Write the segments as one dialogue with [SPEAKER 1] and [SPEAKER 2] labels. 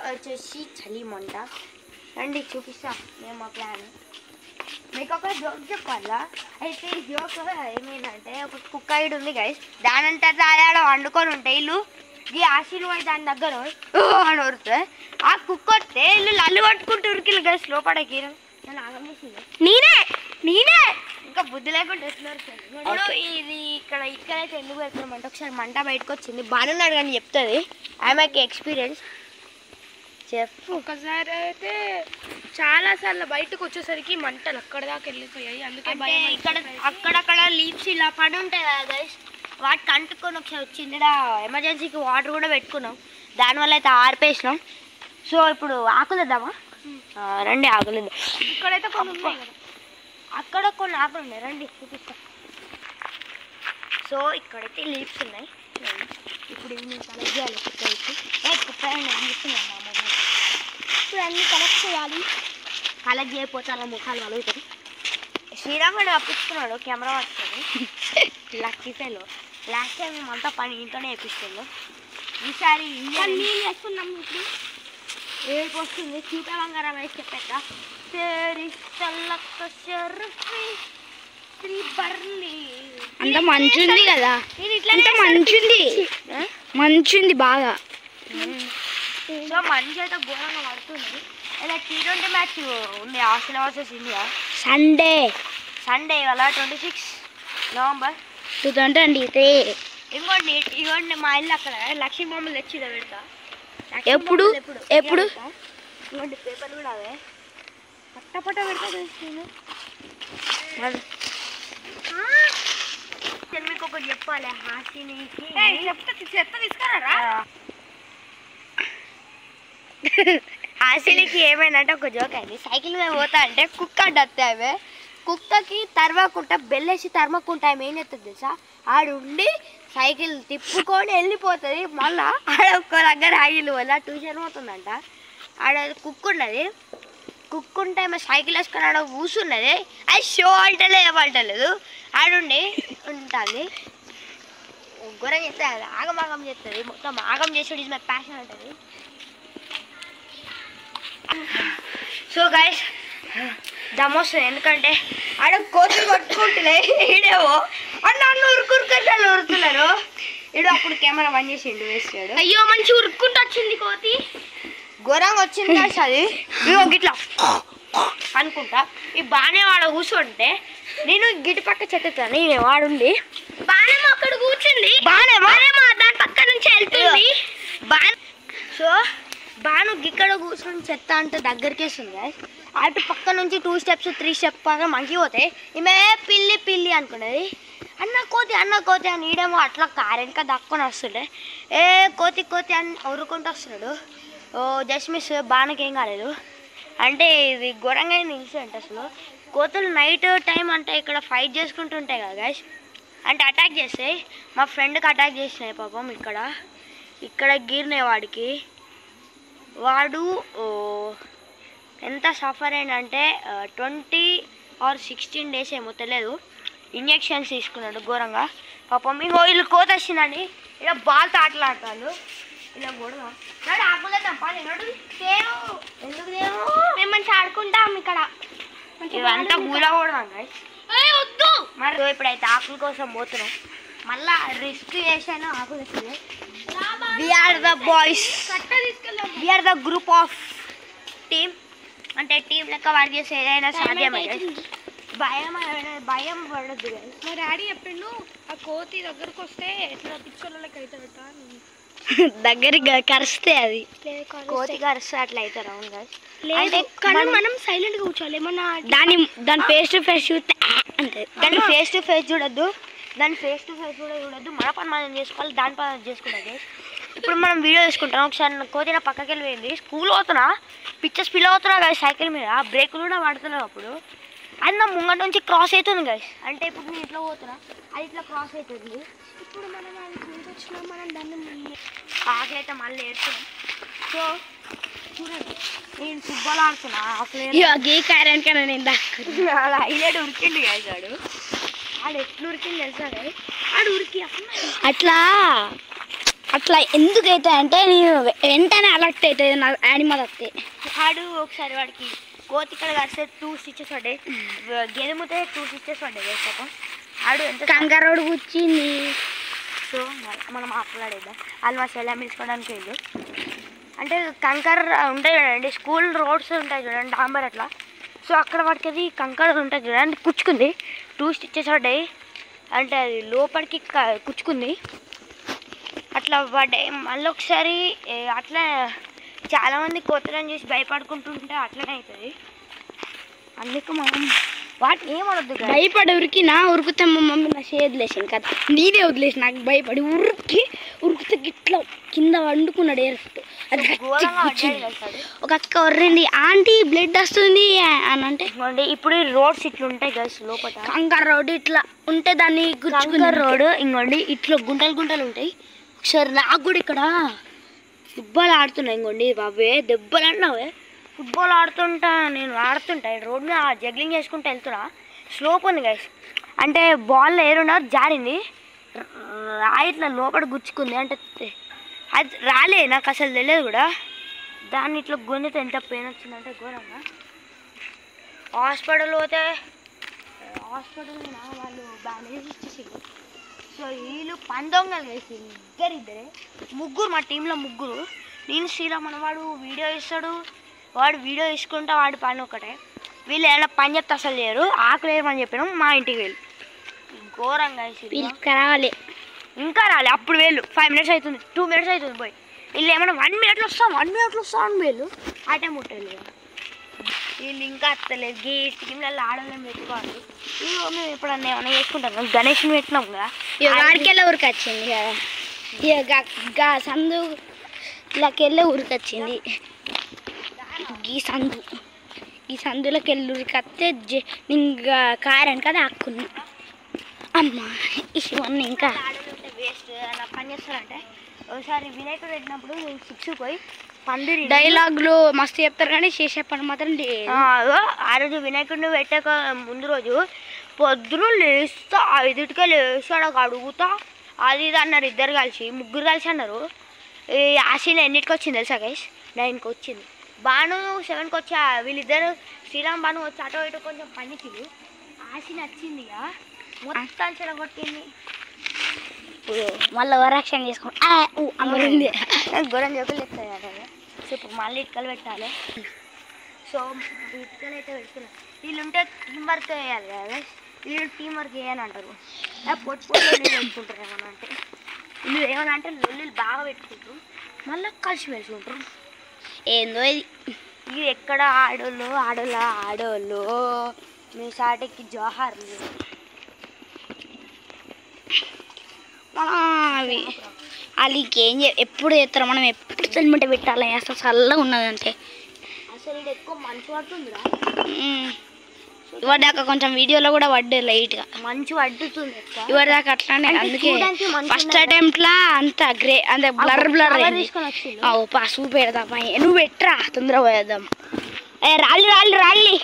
[SPEAKER 1] వచ్చేసి చలి మంట రండి చూపిస్తా మేము మా ప్లాన్ మీకు ఒక జోక్ చెప్పాలా అయితే ఈ జోక్ ఏమైందంటే ఒక కుక్క ఐడి ఉంది గైస్ దానంతా ఆడ వండుకొని ఉంటాయి ఇల్లు ఈ ఆశీలు పోయి దాని దగ్గర అని వరుతుంది ఆ కుక్క వస్తే ఇల్లు లల్లు పట్టుకుంటూ ఉరికిలు గైస్ లోపలికి నన్ను ఆగమేసింది నేనే ఇంకా బుద్ధి లేకుండా ఎట్లా ఇది ఇక్కడైతే ఎందుకు వెళ్తున్నామంటే ఒకసారి మంట బయటకు వచ్చింది బాగున్నాడు కానీ చెప్తుంది ఆమెకి ఎక్స్పీరియన్స్ చెప్పు
[SPEAKER 2] ఒకసారి అయితే చాలా సార్లు బయటకు వచ్చేసరికి మంటలు అక్కడ దాకా వెళ్ళిపోయాయి అందుకే భయం
[SPEAKER 1] ఇక్కడ అక్కడక్కడ లీవ్స్ ఇలా పడి ఉంటాయి కదా గైస్ వాటికి అంటుకొని ఒకసారి వచ్చింది ఎమర్జెన్సీకి వాటర్ కూడా పెట్టుకున్నాం దానివల్ల అయితే ఆర్పేసినాం సో ఇప్పుడు ఆకులేద్దామా రండి ఆకులేద్దాం
[SPEAKER 2] ఇక్కడైతే కొన్ని ఉన్నాయి కదా
[SPEAKER 1] అక్కడ కొన్ని ఆకులు ఉన్నాయి రండి చూపిస్తా సో ఇక్కడైతే లీవ్స్ ఉన్నాయి ఇప్పుడు నేను కలెక్ట్ చేయాలి కుక్క అనిపిస్తున్నాను మా అమ్మ ఇప్పుడు అన్నీ కలెక్ట్ చేయాలి కలెక్ట్ చేయకపోతే అలా ముఖాలు కలుగుతాయి శ్రీరామ్ గడు అప్పించుకున్నాడు కెమెరా పట్టుకొని లక్కీ ఫెలో లాస్ట్ టైం మేమంతా పని ఇంట్లోనే వేపిస్తున్నాం ఈసారి నేను వేస్తున్నాం ఇప్పుడు ఏడుపు వస్తుంది సీతా బంగారం వేసి చెప్పాక
[SPEAKER 2] అంత మంచుంది కదా అంత మంచుంది బాగా
[SPEAKER 1] సో మంచి అయితే ఘోరంగా పడుతుంది ఇలా T20 మ్యాచ్ ఉంది ఆస్ట్రేలియా వర్సెస్ ఇండియా సండే ఇవాళ 26 నవంబర్
[SPEAKER 2] 2023
[SPEAKER 1] ఇవ్వండి మా ఇల్లు అక్కడ లక్ష్మీ బొమ్మలు తెచ్చిదా పెడతా
[SPEAKER 2] ఎప్పుడు
[SPEAKER 1] ఇవ్వండి పేపర్ కూడా అవే పట్ట పెడతా నేను మీకు ఒకటి చెప్పాలి హాసినికి చెత్త తీసుకురారా హాసినికి ఏమైందంటే ఒక జోక్ అయింది సైకిల్ మీద పోతా అంటే కుక్క అడ్డత్తే అవే కుక్కకి తర్వాకుంటా బెల్లేసి తరమకుంటా ఆమె ఏం చేస్తుంది తెలుసా ఆడుండి సైకిల్ తిప్పుకొని వెళ్ళిపోతుంది మళ్ళీ ఆడ ఒక్క దగ్గర ఆగిలు వల్ల ట్యూషన్ పోతుందంట ఆడ కుక్క ఉన్నది కుక్క ఉంటే ఆమె సైకిల్ వేసుకొని ఆడ కూర్చున్నది అది షో ఏమంటలేదు ఆడుండి ఉంటుంది ఘోరం చేస్తుంది ఆగమాగం చేస్తుంది మొత్తం ఆగం చేసేది ఇస్ మై ప్యాషన్ ఉంటుంది సో గైస్ దమోస్తుంది ఎందుకంటే ఆడ కోతులు కొట్టుకుంటున్నాయి ఈడేవో అన్న ఉరుకురుకట్లు ఉరుకుతున్నారు ఈడు అప్పుడు కెమెరా బంద్ చేసిండు వేసాడు
[SPEAKER 2] అయ్యో మంచి ఉరుక్కుంటూ వచ్చింది కోతి
[SPEAKER 1] ఘోరంగా వచ్చింది కదా అది ఇగో గిట్లా అనుకుంటా ఈ బాగానే వాడు కూర్చుంటే నేను గిటి పక్క చెత్తాను నేను వాడుండి
[SPEAKER 2] బాగా అక్కడ కూర్చుంది
[SPEAKER 1] బాగానే
[SPEAKER 2] దాని పక్క నుంచి వెళ్తుంది
[SPEAKER 1] సో బాను గిక్కడ కూర్చొని చెత్త అంటే దగ్గరికి వస్తుంది అటు పక్క నుంచి 2 steps 3 steps పక్క మంకి పోతాయి ఈమె పిల్లి అనుకున్నది అన్న కోతి అని ఈడేమో అట్లా కారెనక దక్కుని వస్తుండే కోతి అని ఊరుకుంటూ వస్తున్నాడు జస్ట్ మిస్ బాణకి ఏం కాలేదు అంటే ఇది ఘోరంగా అయింది ఇన్సిడెంట్ అసలు కోతులు నైట్ టైం అంటే ఇక్కడ ఫైట్ చేసుకుంటుంటాయి కదా గైస్ అంటే అటాక్ చేస్తాయి మా ఫ్రెండ్కి అటాక్ చేసినాయి పాపం ఇక్కడ గీరినాయి వాడు ఎంత సఫర్ అయిందంటే 20 or 16 days ఏమో తెలియదు ఇంజెక్షన్స్ తీసుకున్నాడు ఘోరంగా పాపం ఇంకో వీళ్ళు కోత వచ్చిందండి ఇలా బాల్తో ఆటలాడతాడు ఇలా గొడవ నాడు ఆకులేద్దాం పాలి నడు ఎందుకు
[SPEAKER 2] మేము మంచి ఆడుకుంటాం ఇక్కడ
[SPEAKER 1] ఇదంతా పూలా కొడదాం
[SPEAKER 2] వద్దు
[SPEAKER 1] మరి ఇప్పుడైతే ఆకుల కోసం పోతున్నాం మళ్ళా రిస్క్ చేసాను ఆకులు వచ్చింది we are the boys we are the group of team అంటే టీం లెక్క వర్క్ చేసి ఏదైనా సాధ్యమైంది భయం పడద్దు
[SPEAKER 2] మా డాడీ చెప్పిండు ఆ కోతి దగ్గరకు వస్తే ఎట్లా పిచ్చోళ్ళకి అవుతాడట
[SPEAKER 1] దగ్గరికి కరిస్తే అది కోతి కరిస్తే అట్లా అవుతారు అవును
[SPEAKER 2] అంటే కానీ మనం సైలెంట్గా కూర్చోవాలి ఏమన్నా
[SPEAKER 1] దాని ఫేస్ టు ఫేస్ చూస్తే అంతే దాన్ని ఫేస్ టు ఫేస్ చూడొద్దు కూడా చూడొద్దు మన పని మనం చేసుకోవాలి దాని పని చేసుకోలేదు ఇప్పుడు మనం వీడియో తీసుకుంటాం ఒకసారి కోతి నా పక్కకి వెళ్ళిపోయింది స్కూల్ పోతున్నా స్పీల్ అవుతున్నా కదా సైకిల్ మీద బ్రేకులు కూడా పడుతున్నావు అప్పుడు అది నా ముంగట నుంచి క్రాస్ అవుతుంది గైస్ అంటే ఇప్పుడు నేను ఇట్లా పోతున్నా అది ఇట్లా క్రాస్ అవుతుంది
[SPEAKER 2] ఇప్పుడు మనం వచ్చినా మనం దాన్ని
[SPEAKER 1] ఆకలి అయితే మళ్ళీ ఏడుతున్నాం సో చూడండి నేను ఫుట్బాల్ ఆడుతున్నా
[SPEAKER 2] కన్నా నేను
[SPEAKER 1] అలా హైలైట్ ఉరికిండు గైస్ ఆడు ఎట్లా ఉరికింది తెలుసా ఆడు ఉరికి
[SPEAKER 2] అట్లా
[SPEAKER 3] అట్లా ఎందుకైతే అంటే నేను వెంటనే అలర్ట్ అవుతుంది నా యానిమల్ వస్తే.
[SPEAKER 1] వాడు ఒకసారి వాడికి కోతికడ కడితే 2 స్టిచెస్ పడ్డాయి, గెలుముతే 2 స్టిచెస్ పడ్డాయి పాపం. ఆడు ఎంత
[SPEAKER 3] కంకరోడు కూర్చింది.
[SPEAKER 1] సో మనం మాట్లాడేద్దాం. వాళ్ళు మా సెల్ల పిలుచుకోవడానికి వెళ్ళు. అంటే కంకర్ ఉంటాయి చూడండి, స్కూల్ రోడ్స్ ఉంటాయి చూడండి డాంబర్ అట్లా. సో అక్కడ వాడికి అది కంకర్ ఉంటుంది చూడండి, కుచ్చుకుంది. 2 స్టిచెస్ పడ్డాయి, అంటే అది లోపలికి కుచ్చుకుంది. అట్లా పడ్డాయి. మళ్ళీ ఒకసారి అట్లా చాలామంది కొత్తలను చూసి భయపడుకుంటుంటే అట్లనే అవుతుంది. అందుకు మనం వాటిని ఏమనొద్దు.
[SPEAKER 3] భయపడి ఉరికినా ఉరుకుతే మా మమ్మీ నా వదిలేసాను కదా, నేనే వదిలేసి నాకు భయపడి ఉరికితే గిట్లా కింద వండుకున్నాడు ఏర్ఫుట్. అది ఒక అక్క వర్రింది, ఆంటీ బ్లడ్ వస్తుంది అని అంటే.
[SPEAKER 1] ఇప్పుడు రోడ్స్ ఇట్లా ఉంటాయి కదా లోపల,
[SPEAKER 3] కంకర్ రోడ్ ఇట్లా ఉంటే దాన్ని
[SPEAKER 1] కంకర్ రోడ్ ఇంకోండి ఇట్లా గుంటలు గుంటలు ఉంటాయి. ఒకసారి నాకు కూడా ఇక్కడ ఫుట్బాల్ ఆడుతున్నాయి ఇంకోండి బాబే, దెబ్బలు అన్నావే. ఫుట్బాల్ ఆడుతుంటా, నేను ఆడుతుంటా రోడ్ మీద జగ్లింగ్ చేసుకుంటూ వెళ్తున్నా. స్లోప్ ఉంది గైస్, అంటే బాల్ ఏరున్నా జారింది, రాయి ఇట్లా లోపల గుచ్చుకుంది. అంటే అది రాలే, నాకు అసలు తెలియదు కూడా. దాన్ని ఇట్లా గొంతుతో ఎంత పెయిన్ వచ్చిందంటే ఘోరంగా. హాస్పిటల్ పోతే హాస్పిటల్ వాళ్ళు బ్యాండేజ్ ఇచ్చేసారు. సో వీళ్ళు 10 దొంగలు వేసి ఇద్దరే ముగ్గురు, మా టీంలో ముగ్గురు. నేను శ్రీరామ్ వాడు వీడియో ఇస్తాడు, వాడు వీడియో తీసుకుంటా, వాడి పని ఒకటే. వీళ్ళు ఏమైనా పని చెప్తే అసలు లేరు. ఆకలి ఏమని చెప్పినాం, మా ఇంటికి వెళ్ళి ఘోరంగా
[SPEAKER 3] రావాలి.
[SPEAKER 1] ఇంకా రాలే, అప్పుడు వేళ్ళు 5 మినిట్స్ అవుతుంది, 2 మినిట్స్ అవుతుంది పోయి. వీళ్ళు ఏమన్నా 1 మినిట్లో వస్తాం అని వేళ్ళు ఆ టైం ముట్టలేదు. వీళ్ళు ఇంకా అత్తలేదు. టీంలలో ఆడవాళ్ళని పెట్టుకోవాలి. ఇవి మేము ఎప్పుడన్నా ఏమన్నా చేసుకుంటాం, గణేష్ని పెట్టినాం కదా,
[SPEAKER 3] ఆడికెళ్ళే ఊరికి వచ్చింది కదా, ఇక సందు ఇలాకి వెళ్ళే ఊరికి వచ్చింది. ఈ సందులోకి వెళ్ళి ఊరికి వస్తే ఇంకా కారని కదా అక్కున్నా. అమ్మ ఇవన్నీ ఇంకా
[SPEAKER 1] వేస్ట్ నా పని చేస్తారంటే. ఒకసారి వినాయకుడు పెట్టినప్పుడు 6 పోయి పందిరి
[SPEAKER 3] డైలాగులు మస్తు చెప్తారు కానీ చేసే పని మాత్రం
[SPEAKER 1] ఆ రోజు వినాయకుడిని పెట్టాక ముందు రోజు పొద్దున లేస్తా 5కే లేస్తాడు అడుగుతా అది ఇది అన్నారు. ఇద్దరు కలిసి ముగ్గురు కలిసి అన్నారు. ఆశీన ఎన్నిటికి వచ్చింది తెలుసా గైస్? 9కి వచ్చింది. బాను 7కి వచ్చా. వీళ్ళిద్దరు శ్రీరామ్ బాను వచ్చి అటో ఇటో కొంచెం పనికిలు. ఆశీన వచ్చింది ఇక మొత్తం చెడగొట్టింది.
[SPEAKER 3] మళ్ళీ వరాక్షన్ చేసుకోండి అమ్మరింది
[SPEAKER 1] గొర్రెం జోకులు చెప్తాయి కదా. సో ఇప్పుడు మళ్ళీ ఇటుకలు పెట్టాలి. సో ఇటుకలు అయితే పెడుతున్నాం. వీళ్ళు ఉంటే టీం వర్క్ వేయాలి కదా, వీళ్ళు టీం వర్క్ వేయని అంటారు. పొట్టు పొట్టు పెట్టుకుంటారు ఏమన్నా అంటే. వీళ్ళు ఏమన్నా అంటే లొల్లులు బాగా పెట్టుకుంటారు, మళ్ళీ కలిసి పెట్టుకుంటారు.
[SPEAKER 3] ఏందో
[SPEAKER 1] ఇది ఎక్కడ ఆడోళ్ళు మీ సాటికి జోహార్లు.
[SPEAKER 3] అవి వాళ్ళకి ఎప్పుడు చేస్తారు, మనం ఎప్పుడు సెల్మెంట్ పెట్టాలి అసలు చల్లగా ఉన్నదంటే.
[SPEAKER 1] అసలు ఇది ఎక్కువ మంచు పడుతుందిరా.
[SPEAKER 3] ఇవరిదాకా కొంచెం వీడియోలో కూడా పడ్డాయి లైట్గా
[SPEAKER 1] మంచు పడుతుంది
[SPEAKER 3] ఇవరిదాకా అట్లానే. అందుకే ఫస్ట్ అటెంప్ట్లా అంత గ్రే అంత బ్లర్ పా చూపెడదా నువ్వు పెట్టరా తొందరగా పోయేద్దాం. రాళ్ళి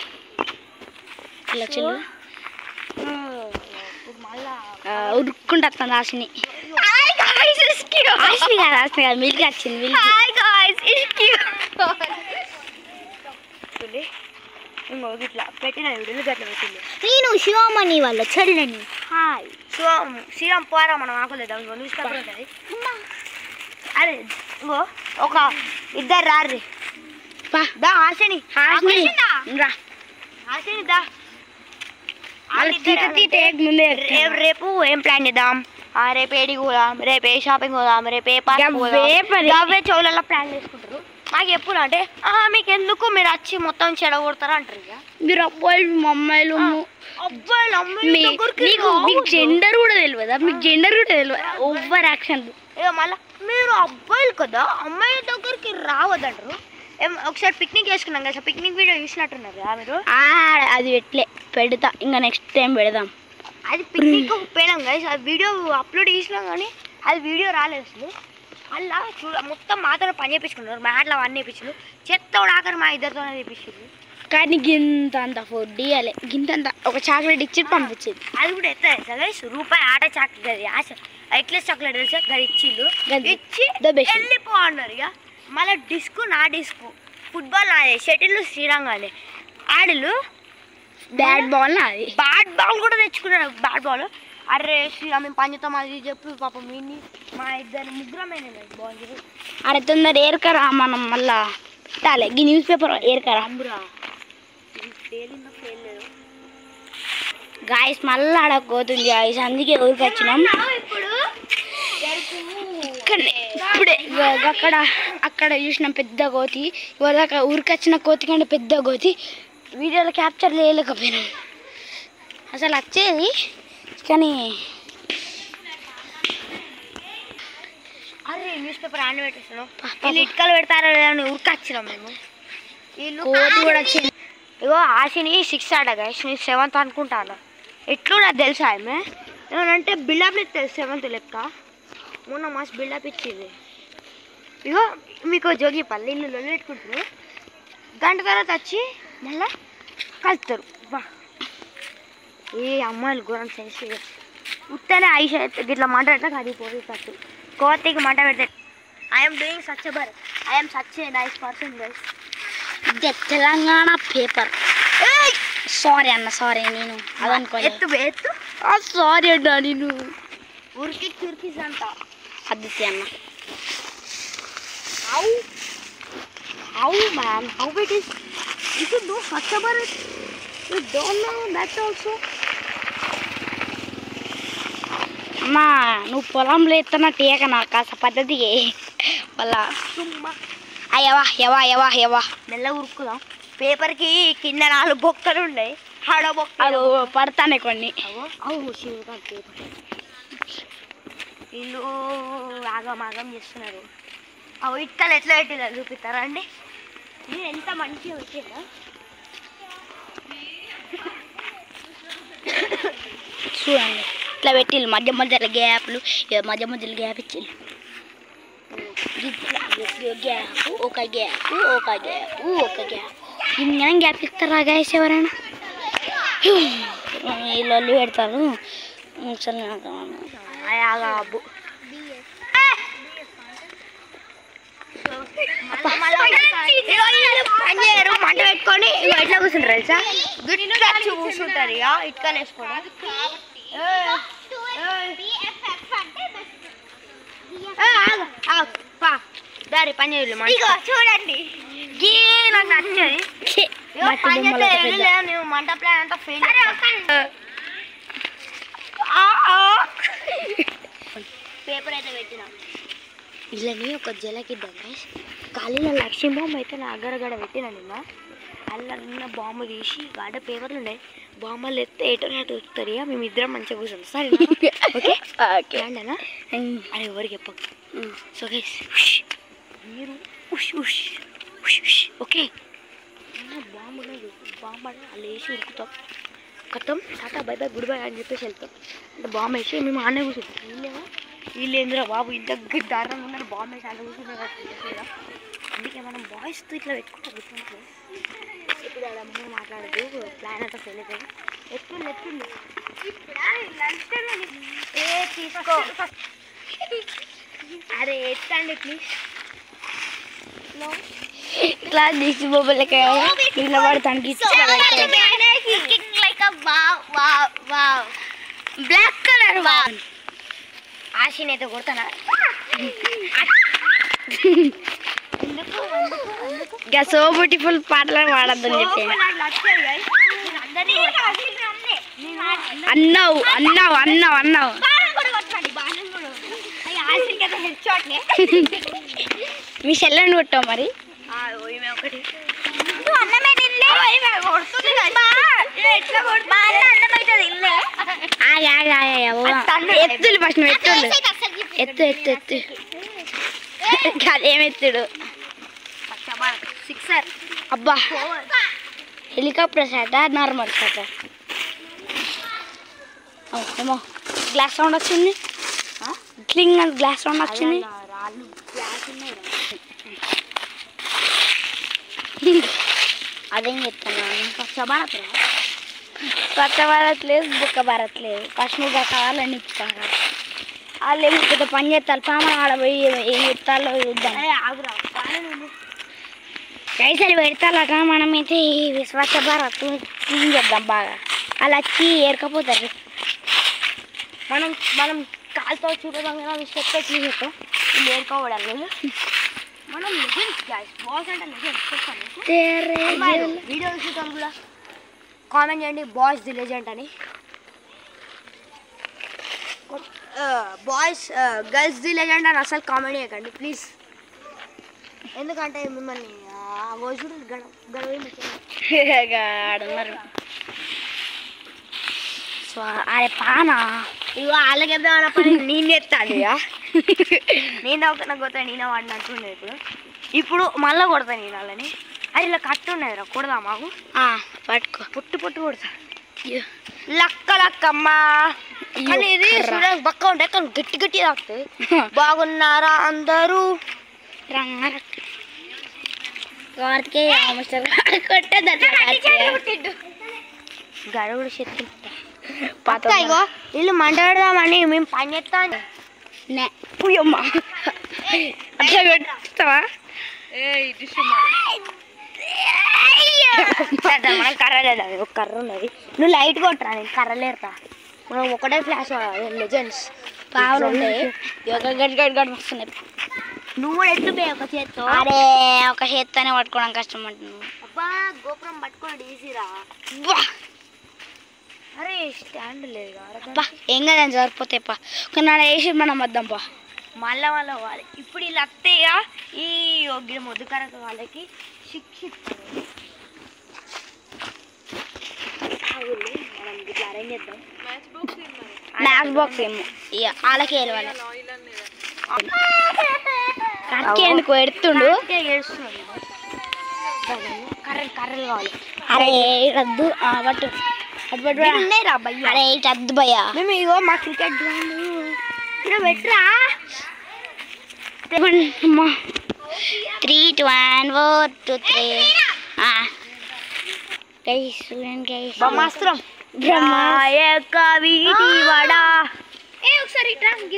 [SPEAKER 3] ఇలా చిల్లు ఉరుక్కుంటా వస్తాను రాసిని. ఆశని కాదు మిల్క్ వచ్చింది.
[SPEAKER 1] ఇంకో ఇట్లా పెట్టిన వీడియోలు గట్ల పెట్టింది.
[SPEAKER 3] నేను శివమణి వాళ్ళ చెల్లని.
[SPEAKER 1] హాయ్ శ్రీరామ్ పోరా మనం ఆకలేదా. ఇంకో న్యూస్ పేపర్ ఉంటుంది. అరే ఇంకో ఒక ఇద్దరు రారి దా. ఆశని దా. రేపు ఏం ప్లాన్ చేద్దాం? రేపు ఏడికి పోదాం, రేపు ఏ షాపింగ్ పోదాం, రేపు ఏ పార్క్ అవే చెవులలో ప్లాన్ చేసుకుంటారు. మాకు ఎప్పుడు అంటే మీకు ఎందుకు మీరు వచ్చి మొత్తం చెడగొడతారు అంటారు. ఇక
[SPEAKER 3] మీరు అబ్బాయిలు మా అమ్మాయిలు మీకు జెండర్ కూడా తెలియదా? మీకు జెండర్ కూడా తెలియదు. Over action.
[SPEAKER 1] ఇక మళ్ళీ మీరు అబ్బాయిలు కదా అమ్మాయిల దగ్గరికి రావద్దంటారు. ఒకసారి పిక్నిక్ వేసుకున్నాం కదా, పిక్నిక్ వీడియో చూసినట్టున్నారు కదా మీరు.
[SPEAKER 3] అది పెడతా ఇంకా నెక్స్ట్ టైం పెడదాం.
[SPEAKER 1] అది పిక్నిక్ పోయినాం కదా, ఆ వీడియో అప్లోడ్ చేసినాం కానీ అది వీడియో రాలేదు అసలు. అలా మొత్తం మాతో పని చేయించుకున్నారు, మ్యాట్లో అన్నీ చేయించారు. చెత్త ఆఖరి మా ఇద్దరితోనే చేయించారు.
[SPEAKER 3] కానీ గింత అంత ఫుడ్ ఇవ్వాలి, గింతంత ఒక చాక్లెట్ ఇచ్చి పంపించేది.
[SPEAKER 1] అది కూడా ఎత్తాయి రూపాయి ఆట చాక్లెట్. అది ఆశ ఎక్లెస్ చాక్లెట్ తెలుసా అది ఇచ్చిళ్ళు
[SPEAKER 3] గది.
[SPEAKER 1] ఇచ్చి
[SPEAKER 3] దొబ్బేసి.
[SPEAKER 1] వెళ్ళిపో అన్నారు ఇక మళ్ళీ డిస్కు నా డిస్కు ఫుట్బాల్ నాదే షటిల్ శ్రీరంగానే ఆడలు
[SPEAKER 3] బ్యాట్ బాల్ అది
[SPEAKER 1] బ్యాట్ బాల్ కూడా తెచ్చుకున్నాడు బ్యాట్ బాల్ అరే శ్రీరామ్ మేము పంచుతాం అది చెప్పి పాపం మీని మా ఇద్దరు ముగ్గురమైన బాల్
[SPEAKER 3] అరే తొందర ఏరకరా మనం మళ్ళా పెట్టాలి ఈ న్యూస్ పేపర్ ఏరకరా
[SPEAKER 1] అమ్మురా ఫెయిల్ ఫెయిల్ లేదు
[SPEAKER 3] గాయస్ మళ్ళీ ఆడకపోతుంది గాయస్ అందుకే ఊరికి వచ్చినాం
[SPEAKER 1] ఇప్పుడు
[SPEAKER 3] ఇక్కడనే ఇప్పుడే అక్కడ అక్కడ చూసిన పెద్ద కోతి ఇవాళ ఊరికి వచ్చిన కోతి కంటే పెద్ద కోతి వీడియోలో క్యాప్చర్ చేయలేకపోయినాం అసలు వచ్చేది కానీ
[SPEAKER 1] అరే న్యూస్ పేపర్ ఆన్ పెట్టేస్తాను వీళ్ళు ఇటుకలు పెడతారో లేదని ఉరికొచ్చినాం మేము వీళ్ళు
[SPEAKER 3] కోతి కూడా వచ్చింది
[SPEAKER 1] ఇగో ఆశని 6 ఆడ గైస్ నేను 7th అనుకుంటాను ఎట్లు నాకు తెలుసా ఆమె ఏమనంటే బిల్డప్ ఇస్తుంది 7th లెక్క మొన్న మాస్ బిల్డప్ ఇచ్చింది ఇగో మీకు జోగిపల్లి ఇల్లు లొల్లి పెట్టుకుంటారు గంట తర్వాత వచ్చి మళ్ళా కలుస్తారు వా ఏ అమ్మాయిలు ఘోరం సెన్సిటివ్ ఉత్తనే ఐష ఇట్లా మాట్లాడితే అది పోతు కోతికి మంట పెడతాడు I'm doing such Bharat I'm such a nice person guys
[SPEAKER 3] ఇది తెలంగాణ పేపర్ సారీ అన్న సారీ నేను అదనుకోలేదు
[SPEAKER 1] ఎత్తు ఎత్తు
[SPEAKER 3] సారీ అన్నా నేను
[SPEAKER 1] ఉరికి కిరికిస్ అంట
[SPEAKER 3] అద్దుతి అన్న
[SPEAKER 1] How man? How it is? You should know Swachh Bharat. You don't know that also.
[SPEAKER 3] అమ్మా నువ్వు పొలంలో ఎత్తున్నట్టు ఏక నాకు కాస్త పద్ధతికి వాళ్ళ
[SPEAKER 1] సుమ్మా
[SPEAKER 3] అయ్యవా యవా యవా యవా
[SPEAKER 1] మెల్ల ఉరుకుదాం పేపర్కి కింద 4 బొక్కలు ఉన్నాయి ఆడ
[SPEAKER 3] అది
[SPEAKER 1] బొక్కలు
[SPEAKER 3] పడతానే కొన్ని
[SPEAKER 1] అవు శివగా పేపర్ వీళ్ళు ఆగం చేస్తున్నారు అవి ఇటుకలు ఎట్లా పెట్టిందా చూపిస్తారా అండి ఇది ఎంత మంచిగా వచ్చిందా
[SPEAKER 3] చూడండి ఇట్లా పెట్టిల్లు మధ్య మధ్యలో గ్యాప్లు మధ్య మధ్యలో గ్యాప్ ఇచ్చిల్లు గ్యాప్ ఒక గ్యాప్ ఒక గ్యాప్ ఒక గ్యాప్ ఇంకా గ్యాప్ ఇస్తారా గాయస్ ఎవరైనా వీళ్ళు పెడతారు
[SPEAKER 1] అబ్బు మంట పెట్టుకొని ఎట్లా కూర్చుంటారు తెలుసా గుడ్డు వచ్చి కూర్చుంటారు ఇక ఇటుకలు వేసుకోవడం దారి పని చూడండి నాకు నచ్చేది నువ్వు మంట ప్లాన్ అంతా ఫెయిల్ పేపర్ అయితే పెట్టినా ఇలాని ఒక జలకిద్దాం ఖాళీలో లక్ష్మీ బాంబు అయితే నా అగ్గరగడ పెట్టినా నిన్న అలా నిన్న బాంబు తీసి గాడ పేపర్లు ఉన్నాయి బాంబులు ఎత్తే ఎటో వస్తారు ఇక మేము ఇద్దరం మంచిగా కూర్చుంటాం సరే ఓకే అండనా అది ఎవరికి చెప్పకు సో గైస్ మీరు ఉష్ ఉష్ ఉష్ ఉష్ ఓకే బాంబు బాంబు అలా వేసి ఉరుకుతాం కథం tata bye by good bye అని చెప్పేసి వెళ్తాం అంటే బాంబు వేసి మేము ఆనే కూర్చుంటాం వీళ్ళు ఏందిరా బాబు ఇంత దారుణంగా ఉన్నారు బాంబు వేసి ఆడ కూర్చున్నారు అందుకే మనం బాయ్స్తో ఇట్లా పెట్టుకుంటాం గుర్తుంటే ఇప్పుడు అలా ముందు మాట్లాడదు ప్లాన్ అంతా ఫెయిల్ అయిపోయింది ఎత్తుండు ఏ తీసుకో అరే ఎత్తండి ప్లీజ్
[SPEAKER 3] క్లాస్ తీసి బొబ్బలకి ఇట్లా పడతానికి
[SPEAKER 1] బ్లాక్ కలర్ ఆశని అయితే కొడతానా
[SPEAKER 3] ఇంకా సో బ్యూటిఫుల్ పాటలు పాడద్దని చెప్పి అన్నావు అన్నావు అన్నావు అన్నావు మీ చెల్లెని కొట్టావు మరి
[SPEAKER 1] ఒకటి
[SPEAKER 3] ఎత్తులు ఫస్ట్ నువ్వు ఎత్తులు ఎత్తు ఎత్తు ఎత్తు అదేమెత్తుడు
[SPEAKER 1] సిక్సర్
[SPEAKER 3] అబ్బా హెలికాప్టర్ షాటా నార్మల్ షాటా ఏమో గ్లాస్ సౌండ్ వచ్చింది క్లింగ్ అని గ్లాస్ సౌండ్ వచ్చింది అదేం చెప్తాను స్వచ్ఛ భారత్ లేదు బుక్క భారత్ లేదు ఫస్ట్ నువ్వు కావాలని నిప్పుకోవాలి వాళ్ళు లేకపోతే పని చేస్తారు సామాన్ ఆడపోయి ఏం చెప్తాలో చూద్దాం.
[SPEAKER 1] ఆగురా
[SPEAKER 3] పైసలు పెడతారట, మనమైతే ఈ స్వచ్ఛ భారత్ క్లీన్ చేద్దాం బాగా. అలా వచ్చి ఏరకపోతారు.
[SPEAKER 1] మనం మనం కాలుతో చూడదాం కదా స్టెప్ క్లీన్ చేస్తాం. ఇది ఏరుకోవడం మనం లెజెండ్స్ గాయ్స్. బాయ్స్ అంటే లెజెండ్స్. వీడియో చూద్దాం కూడా కామెంట్ చేయండి బాయ్స్ ది లెజెండ్ అని. బాయ్స్ గర్ల్స్ ది లెజెండ్ అని అసలు కామెంట్ చేయకండి ప్లీజ్. ఎందుకంటే మిమ్మల్ని రోజులు
[SPEAKER 3] గడవన్నారు. సో అరే పానా
[SPEAKER 1] ఇగో వాళ్ళకేద్దామన్న పని నేను ఎత్తాను ఇక. నేను ఒక నాకు కొత్త నేనే వాడిని అంటుండే. ఇప్పుడు మళ్ళీ కొడతాను నేను వాళ్ళని. అది ఇలా కట్టు ఉన్నది రా కొడదా మాకు.
[SPEAKER 3] పట్టుకో
[SPEAKER 1] పొట్టు కొడతా. లక్క లక్కమ్మా కానీ ఇది చూడడానికి బక్క ఉంటాయి కానీ గట్టి గట్టి తాకుతాయి. బాగున్నారా అందరూ? గడువుడు శక్తి ఇగో వీళ్ళు మంటాడదామని మేము పని చేస్తాను.
[SPEAKER 3] పుయ్యమ్మ అట్లా పెడతావా?
[SPEAKER 1] మనం కర్ర లేదా ఒక కర్ర ఉన్నది. నువ్వు లైట్ కొట్టరా నేను కర్రలేరుతా. మనం ఒకటే ఫ్లాష్ లెజెండ్స్
[SPEAKER 3] పావులు ఉంటాయి. గడ్డ వస్తున్నాయి.
[SPEAKER 1] నువ్వు కూడా ఎట్లు పోయి ఒక చేత్తో.
[SPEAKER 3] అరే ఒక చేత్తోనే పట్టుకోవడం కష్టం అంటున్నావు.
[SPEAKER 1] అబ్బా గోపురం పట్టుకోవడం ఈజీరా. అరే స్టాండ్ లేదు
[SPEAKER 3] ఏం కదని సరిపోతాయి పా. కొన్నాడు వేసి మనం వద్దాం పా.
[SPEAKER 1] మళ్ళా పోవాలి. ఇప్పుడు వీళ్ళు అత్తయ్య ఈ యోగ్య మొద్దుకరక వాళ్ళకి శిక్ష ఇస్తారు. మనం ఇట్లా అరేంజ్ చేద్దాం.
[SPEAKER 3] మ్యాచ్ బాక్స్ ఏమో ఇక వాళ్ళకి వెళ్ళాలి. కక్కి ఎందుకు ఎడుతుండు?
[SPEAKER 1] కర్రలు కావాలి.
[SPEAKER 3] అరే రద్దు పట్టు అరే ఇటు అద్దు భయ్యా.
[SPEAKER 1] మేము ఇగో మా క్రికెట్ గ్రౌండ్ పెట్టరా.
[SPEAKER 3] 3 2 1 4 2 3
[SPEAKER 1] బ్రహ్మాస్త్రం బ్రహ్మాయక వీటి వడా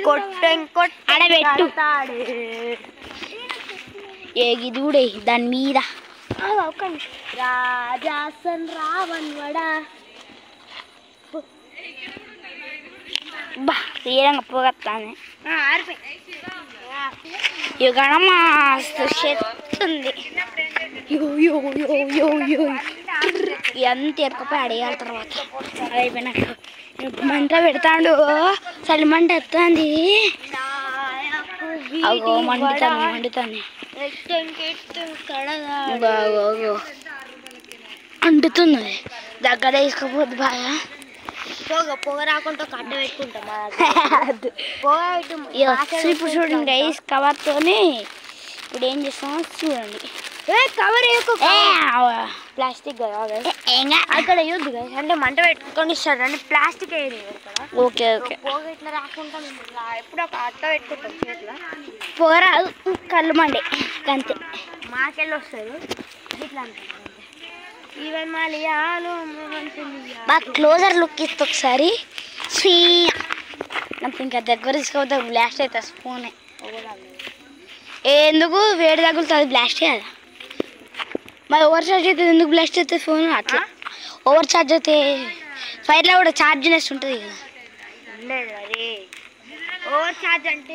[SPEAKER 1] కొట్టెం
[SPEAKER 3] ఆడబెట్టు ఏగిది కూడా దాని మీద
[SPEAKER 1] రాజాసన్ రావణ్ వడా.
[SPEAKER 3] బా తీరంగా పోగొత్తాను. ఇక మస్తు చెత్తుంది. ఎంత ఎరకపోయి అడేయాలి. తర్వాత అయిపోయినాక మంట పెడతాడు. చలి మంట ఎత్తుంది. అగో మండుతుంది అంటుతుంది. దగ్గర వేసుకోపోద్దు బాగా.
[SPEAKER 1] పొగ రాకుండా కట్ట పెట్టుకుంటాం.
[SPEAKER 3] ఇప్పుడు చూడండి గైస్ కవర్తోని ఇప్పుడు ఏం చేస్తామో చూడండి.
[SPEAKER 1] కవర్ ప్లాస్టిక్ కదా అక్కడ వేయొద్దు కదా. అంటే మంట పెట్టుకొని ఇస్తారు అంటే ప్లాస్టిక్ వేయదు ఇక్కడ.
[SPEAKER 3] ఓకే ఓకే
[SPEAKER 1] పొగ ఇట్లా రాకుండా ఎప్పుడు ఒక అట్ట పెట్టుకుంటాం చేతిలో.
[SPEAKER 3] పొగ రాదు కళ్ళు మండే అంతే.
[SPEAKER 1] మాకెళ్ళి వస్తుంది ఇట్లా అంటారు. ఈవెన్
[SPEAKER 3] బాగా క్లోజర్ లుక్ ఇస్తే ఒకసారి నాకు ఇంకా దగ్గర తీసుకోవద్దు. బ్లాస్ట్ అవుతుంది స్పూనే. ఎందుకు వేడి తగులుతుంది బ్లాస్ట్ కదా. మరి ఓవర్ ఛార్జ్ అవుతుంది. ఎందుకు బ్లాస్ట్ అవుతుంది ఫోన్? అట్లా ఓవర్ ఛార్జ్ అయితే ఫైర్లో కూడా ఛార్జినెస్ ఉంటుంది కదా.
[SPEAKER 1] అది ఓవర్ ఛార్జ్ అంటే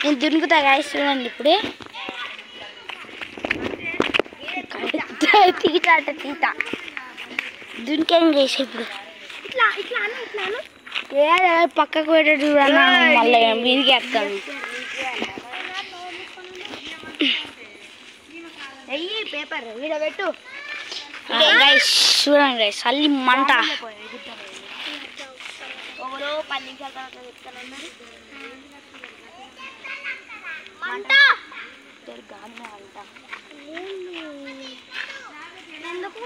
[SPEAKER 3] నేను దునుకుతా గాయస్ చూడండి. ఇప్పుడే తీట అంటే తీట దునికేం చేసి ఇప్పుడు
[SPEAKER 1] ఇట్లా ఇట్లా అను ఇట్లా అను.
[SPEAKER 3] పక్కకు పెట్టేది చూడన్నా మళ్ళీ వీరికి వేస్తాను.
[SPEAKER 1] వెయ్యి పేపర్ మీద పెట్టు.
[SPEAKER 3] గైస్ చూడండి గైస్ అల్లి మంట.
[SPEAKER 1] ఒకరో 10 నిమిషాల తర్వాత చెప్తానన్నారు. మంట గాలి అంట. ఎందుకు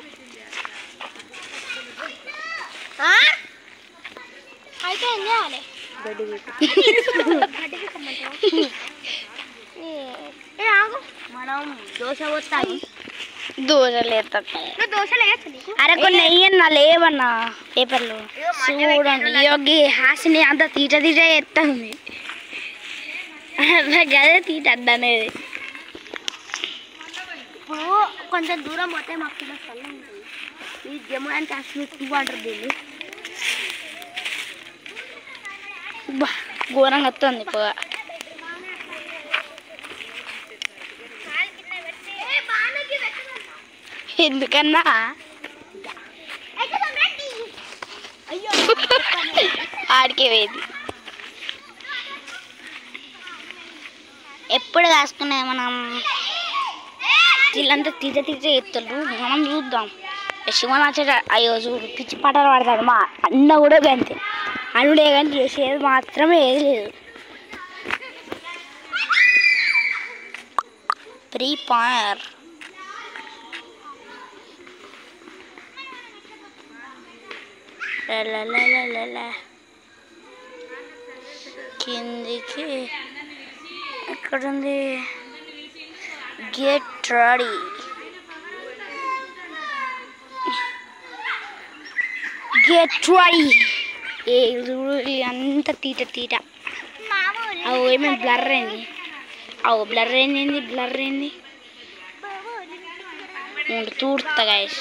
[SPEAKER 1] అయితే ఏం చేయాలి? మనం దోశ పోతాము.
[SPEAKER 3] దోశలు వేస్తాం.
[SPEAKER 1] నువ్వు దోశలు వేయచ్చు నీకు.
[SPEAKER 3] అరే కొన్ని నెయ్యన్నా లేవన్నా పేపర్లు చూడండి. యోగి హాసిని అంత తీట తీట ఎత్తుంది. నాకు అదే తీట అద్దనేది.
[SPEAKER 1] ఇప్పుడు కొంచెం దూరం పోతే మాకు కింద స్థలం ఉంటుంది. ఈ జమ్మూ అండ్ కాశ్మీర్ 200 దీన్ని
[SPEAKER 3] ఘోరంగా వస్తుంది పొగ. ఎందుకన్నా ఆడికే వేది ఎప్పుడు కాసుకునే మనం వీళ్ళంతా తీజ తీజ ఎత్తులు మనం చూద్దాం. శివనాచార్య అయ్యో చూడు పిచ్చి పాటలు పాడతాడు. మా అన్న కూడా అంతే అనుడే కానీ చేసేది మాత్రమే ఏది లేదు. ఫ్రీ ఫైర్ కిందికి ఎక్కడుంది గెట్ రెడీ. Get ready. ఏ అంత తీట తీట అవు ఏమేమి బ్లర్ అయింది. అవు బ్లర్ అయింది. బ్లర్ అయింది తూడుతా గైస్.